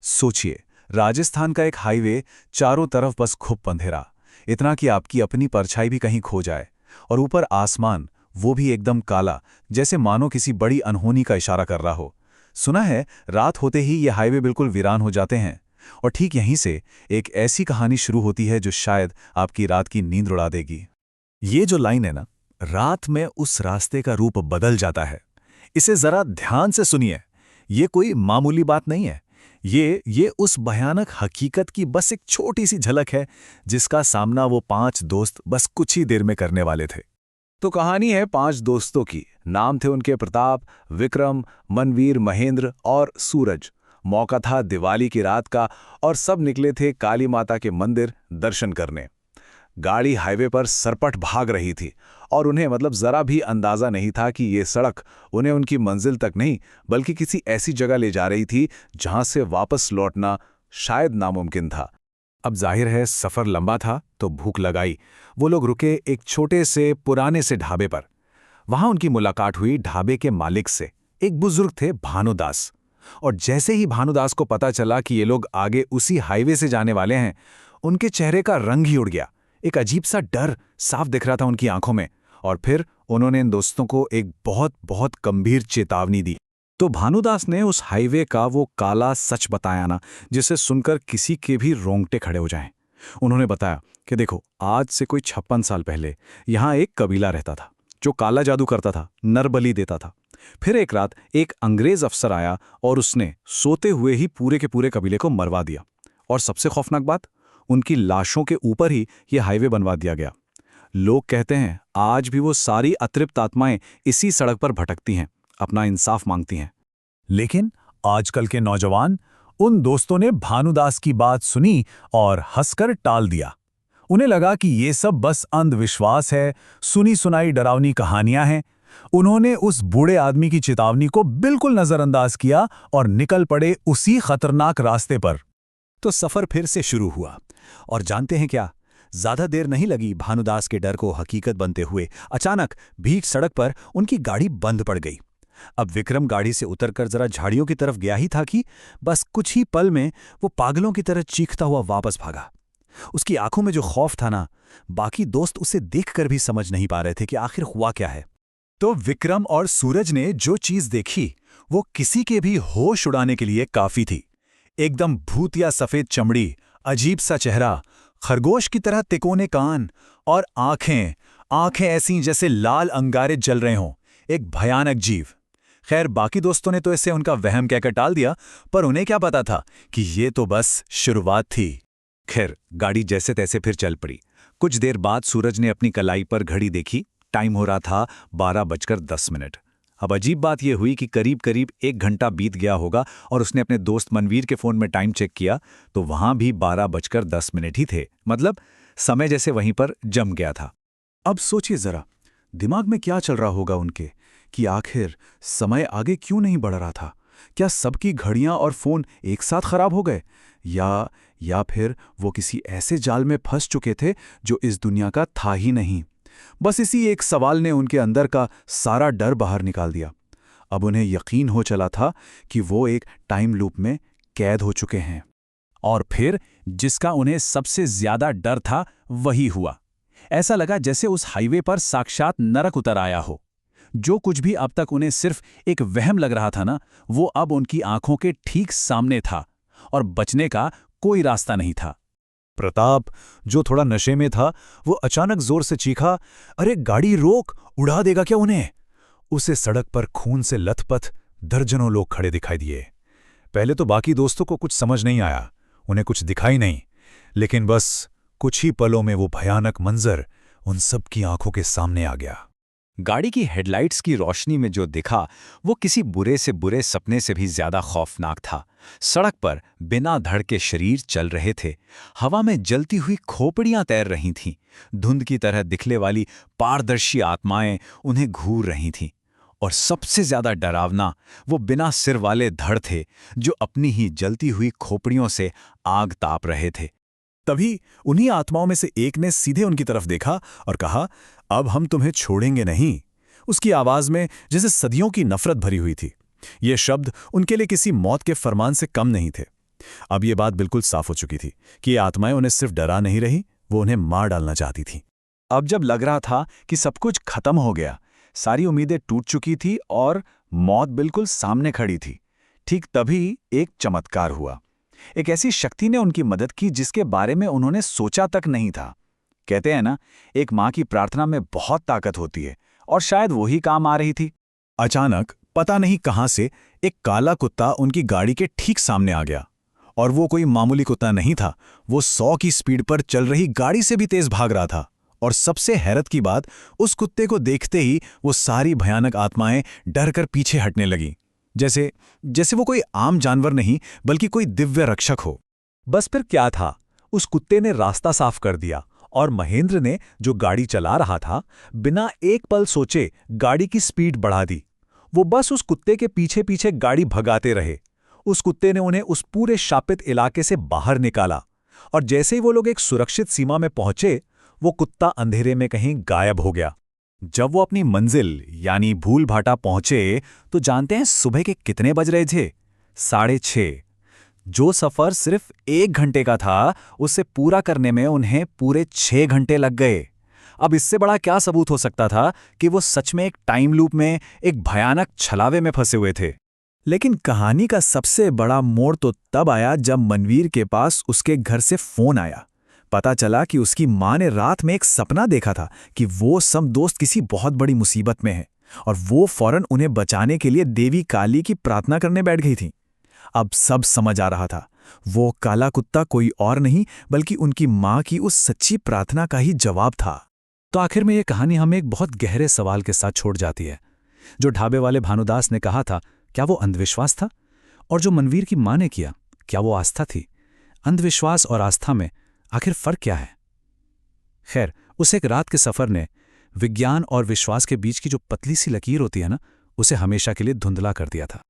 सोचिए, राजस्थान का एक हाईवे, चारों तरफ बस घुप अंधेरा, इतना कि आपकी अपनी परछाई भी कहीं खो जाए। और ऊपर आसमान, वो भी एकदम काला, जैसे मानो किसी बड़ी अनहोनी का इशारा कर रहा हो। सुना है, रात होते ही ये हाईवे बिल्कुल वीरान हो जाते हैं। और ठीक यहीं से एक ऐसी कहानी शुरू होती है जो शायद आपकी रात की नींद उड़ा देगी। ये जो लाइन है ना, रात में उस रास्ते का रूप बदल जाता है, इसे जरा ध्यान से सुनिए। ये कोई मामूली बात नहीं है। ये उस भयानक हकीकत की बस एक छोटी सी झलक है, जिसका सामना वो 5 दोस्त बस कुछ ही देर में करने वाले थे। तो कहानी है 5 दोस्तों की। नाम थे उनके प्रताप, विक्रम, मनवीर, महेंद्र और सूरज। मौका था दिवाली की रात का और सब निकले थे काली माता के मंदिर दर्शन करने। गाड़ी हाईवे पर सरपट भाग रही थी और उन्हें जरा भी अंदाजा नहीं था कि ये सड़क उन्हें उनकी मंजिल तक नहीं बल्कि किसी ऐसी जगह ले जा रही थी जहां से वापस लौटना शायद नामुमकिन था। अब जाहिर है, सफर लंबा था तो भूख लगाई। वो लोग रुके एक छोटे से पुराने से ढाबे पर। वहां उनकी मुलाकात हुई ढाबे के मालिक से। एक बुजुर्ग थे, भानुदास। और जैसे ही भानुदास को पता चला कि ये लोग आगे उसी हाईवे से जाने वाले हैं, उनके चेहरे का रंग ही उड़ गया। एक अजीब सा डर साफ दिख रहा था उनकी आंखों में। और फिर उन्होंने इन दोस्तों को एक बहुत बहुत गंभीर चेतावनी दी। तो भानुदास ने उस हाईवे का वो काला सच बताया ना, जिसे सुनकर किसी के भी रोंगटे खड़े हो जाएं। उन्होंने बताया कि देखो, आज से कोई 56 साल पहले यहां एक कबीला रहता था जो काला जादू करता था, नरबली देता था। फिर एक रात एक अंग्रेज अफसर आया और उसने सोते हुए ही पूरे के पूरे कबीले को मरवा दिया। और सबसे खौफनाक बात, उनकी लाशों के ऊपर ही यह हाईवे बनवा दिया गया। लोग कहते हैं आज भी वो सारी अतृप्त आत्माएं इसी सड़क पर भटकती हैं, अपना इंसाफ मांगती हैं। लेकिन आजकल के नौजवान, उन दोस्तों ने भानुदास की बात सुनी और हंसकर टाल दिया। उन्हें लगा कि ये सब बस अंधविश्वास है, सुनी सुनाई डरावनी कहानियां हैं। उन्होंने उस बूढ़े आदमी की चेतावनी को बिल्कुल नजरअंदाज किया और निकल पड़े उसी खतरनाक रास्ते पर। तो सफर फिर से शुरू हुआ। और जानते हैं क्या, ज्यादा देर नहीं लगी भानुदास के डर को हकीकत बनते हुए। अचानक बीच सड़क पर उनकी गाड़ी बंद पड़ गई। अब विक्रम गाड़ी से उतरकर जरा झाड़ियों की तरफ गया ही था कि बस कुछ ही पल में वो पागलों की तरह चीखता हुआ वापस भागा। उसकी आंखों में जो खौफ था ना, बाकी दोस्त उसे देखकर भी समझ नहीं पा रहे थे कि आखिर हुआ क्या है। तो विक्रम और सूरज ने जो चीज देखी, वो किसी के भी होश उड़ाने के लिए काफी थी। एकदम भूतिया सफेद चमड़ी, अजीब सा चेहरा, खरगोश की तरह तिकोने कान और आंखें ऐसी जैसे लाल अंगारे जल रहे हों। एक भयानक जीव। खैर, बाकी दोस्तों ने तो इसे उनका वहम कहकर टाल दिया, पर उन्हें क्या पता था कि ये तो बस शुरुआत थी। खैर, गाड़ी जैसे तैसे फिर चल पड़ी। कुछ देर बाद सूरज ने अपनी कलाई पर घड़ी देखी। टाइम हो रहा था 12:10। अब अजीब बात यह हुई कि करीब करीब 1 घंटा बीत गया होगा और उसने अपने दोस्त मनवीर के फोन में टाइम चेक किया तो वहां भी 12:10 ही थे। मतलब समय जैसे वहीं पर जम गया था। अब सोचिए जरा, दिमाग में क्या चल रहा होगा उनके कि आखिर समय आगे क्यों नहीं बढ़ रहा था। क्या सबकी घड़ियां और फोन एक साथ खराब हो गए, या फिर वो किसी ऐसे जाल में फंस चुके थे जो इस दुनिया का था ही नहीं। बस इसी एक सवाल ने उनके अंदर का सारा डर बाहर निकाल दिया। अब उन्हें यकीन हो चला था कि वो एक टाइम लूप में कैद हो चुके हैं। और फिर जिसका उन्हें सबसे ज्यादा डर था वही हुआ। ऐसा लगा जैसे उस हाईवे पर साक्षात नरक उतर आया हो। जो कुछ भी अब तक उन्हें सिर्फ एक वहम लग रहा था ना, वो अब उनकी आंखों के ठीक सामने था और बचने का कोई रास्ता नहीं था। प्रताप, जो थोड़ा नशे में था, वो अचानक जोर से चीखा, अरे गाड़ी रोक, उड़ा देगा क्या उन्हें। उसे सड़क पर खून से लथपथ दर्जनों लोग खड़े दिखाई दिए। पहले तो बाकी दोस्तों को कुछ समझ नहीं आया, उन्हें कुछ दिखाई नहीं। लेकिन बस कुछ ही पलों में वो भयानक मंजर उन सब की आंखों के सामने आ गया। गाड़ी की हेडलाइट्स की रोशनी में जो दिखा, वो किसी बुरे से बुरे सपने से भी ज्यादा खौफनाक था। सड़क पर बिना धड़ के शरीर चल रहे थे। हवा में जलती हुई खोपड़ियां तैर रही थीं। धुंध की तरह दिखने वाली पारदर्शी आत्माएं उन्हें घूर रही थीं। और सबसे ज्यादा डरावना, वो बिना सिर वाले धड़ थे जो अपनी ही जलती हुई खोपड़ियों से आग ताप रहे थे। तभी उन्हीं आत्माओं में से एक ने सीधे उनकी तरफ देखा और कहा, अब हम तुम्हें छोड़ेंगे नहीं। उसकी आवाज में जैसे सदियों की नफरत भरी हुई थी। ये शब्द उनके लिए किसी मौत के फरमान से कम नहीं थे। अब ये बात बिल्कुल साफ हो चुकी थी कि ये आत्माएं उन्हें सिर्फ डरा नहीं रही, वो उन्हें मार डालना चाहती थी। अब जब लग रहा था कि सब कुछ खत्म हो गया, सारी उम्मीदें टूट चुकी थी और मौत बिल्कुल सामने खड़ी थी, ठीक तभी एक चमत्कार हुआ। एक ऐसी शक्ति ने उनकी मदद की जिसके बारे में उन्होंने सोचा तक नहीं था। कहते हैं ना, एक माँ की प्रार्थना में बहुत ताकत होती है, और शायद वही काम आ रही थी। अचानक पता नहीं कहां से एक काला कुत्ता उनकी गाड़ी के ठीक सामने आ गया। और वो कोई मामूली कुत्ता नहीं था, वो 100 की स्पीड पर चल रही गाड़ी से भी तेज भाग रहा था। और सबसे हैरत की बात, उस कुत्ते को देखते ही वो सारी भयानक आत्माएं डर कर पीछे हटने लगीं, जैसे जैसे वो कोई आम जानवर नहीं बल्कि कोई दिव्य रक्षक हो। बस फिर क्या था, उस कुत्ते ने रास्ता साफ कर दिया और महेंद्र ने, जो गाड़ी चला रहा था, बिना एक पल सोचे गाड़ी की स्पीड बढ़ा दी। वो बस उस कुत्ते के पीछे पीछे गाड़ी भगाते रहे। उस कुत्ते ने उन्हें उस पूरे शापित इलाके से बाहर निकाला, और जैसे ही वो लोग एक सुरक्षित सीमा में पहुंचे, वो कुत्ता अंधेरे में कहीं गायब हो गया। जब वो अपनी मंजिल यानी भूल भाटा पहुंचे, तो जानते हैं सुबह के कितने बज रहे थे? 6:30। जो सफर सिर्फ 1 घंटे का था, उसे पूरा करने में उन्हें पूरे 6 घंटे लग गए। अब इससे बड़ा क्या सबूत हो सकता था कि वो सच में एक टाइम लूप में, एक भयानक छलावे में फंसे हुए थे। लेकिन कहानी का सबसे बड़ा मोड़ तो तब आया जब मनवीर के पास उसके घर से फोन आया। पता चला कि उसकी माँ ने रात में एक सपना देखा था कि वो सब दोस्त किसी बहुत बड़ी मुसीबत में है, और वो फौरन उन्हें बचाने के लिए देवी काली की प्रार्थना करने बैठ गई थी। अब सब समझ आ रहा था, वो काला कुत्ता कोई और नहीं बल्कि उनकी माँ की उस सच्ची प्रार्थना का ही जवाब था। तो आखिर में ये कहानी हमें एक बहुत गहरे सवाल के साथ छोड़ जाती है। जो ढाबे वाले भानुदास ने कहा था, क्या वो अंधविश्वास था? और जो मनवीर की माँ ने किया, क्या वो आस्था थी? अंधविश्वास और आस्था में आखिर फर्क क्या है? खैर, उस एक रात के सफर ने विज्ञान और विश्वास के बीच की जो पतली सी लकीर होती है ना, उसे हमेशा के लिए धुंधला कर दिया था।